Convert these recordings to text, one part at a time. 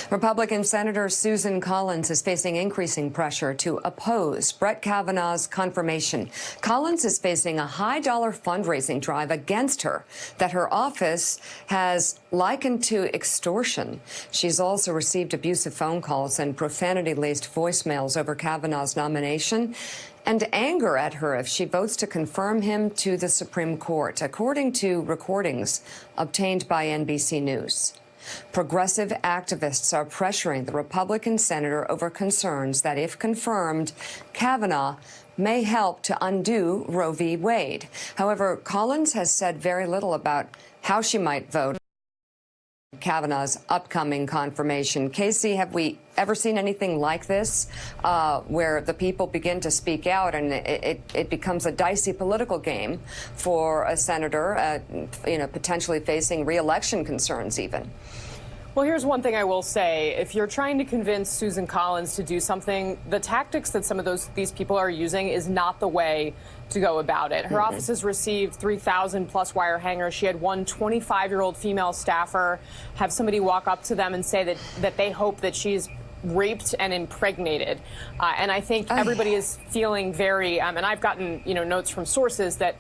Republican Senator Susan Collins is facing increasing pressure to oppose Brett Kavanaugh's confirmation. Collins is facing a high-dollar fundraising drive against her that her office has likened to extortion. She's also received abusive phone calls and profanity-laced voicemails over Kavanaugh's nomination and anger at her if she votes to confirm him to the Supreme Court, according to recordings obtained by NBC News. Progressive activists are pressuring the Republican senator over concerns that, if confirmed, Kavanaugh may help to undo Roe v. Wade. However, Collins has said very little about how she might vote on Kavanaugh's upcoming confirmation. Kasie, have we ever seen anything like this, where the people begin to speak out and it becomes a dicey political game for a senator, potentially facing re-election concerns even? Well, here's one thing I will say. If you're trying to convince Susan Collins to do something, the tactics that some of these people are using is not the way to go about it. Her office has received 3,000 plus wire hangers. She had one 25-year-old female staffer have somebody walk up to them and say that they hope that she's raped and impregnated. And I think everybody is feeling very, and I've gotten, notes from sources that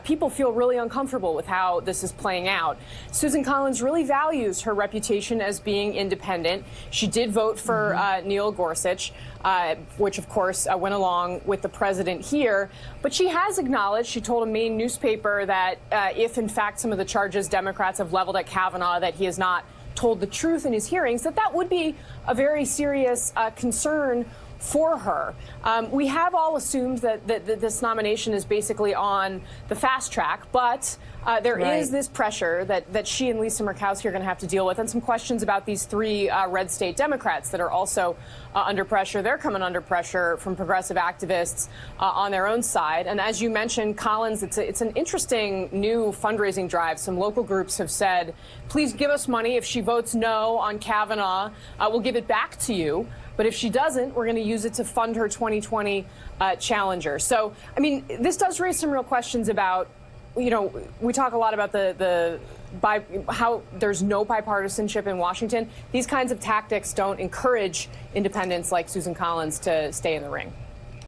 people feel really uncomfortable with how this is playing out. Susan Collins really values her reputation as being independent. She did vote for Neil Gorsuch, which of course went along with the president here. But she has acknowledged, she told a Maine newspaper that if in fact some of the charges Democrats have leveled at Kavanaugh, that he has not told the truth in his hearings, that would be a very serious concern for her. We have all assumed that this nomination is basically on the fast track, but there is this pressure that she and Lisa Murkowski are going to have to deal with, and some questions about these three red state Democrats that are also under pressure. They're coming under pressure from progressive activists on their own side. And as you mentioned, Collins, it's an interesting new fundraising drive. Some local groups have said, please give us money. If she votes no on Kavanaugh, we'll give it back to you. But if she doesn't, we're going to use it to fund her 2020 challenger. So, I mean, this does raise some real questions about, we talk a lot about how there's no bipartisanship in Washington. These kinds of tactics don't encourage independents like Susan Collins to stay in the ring.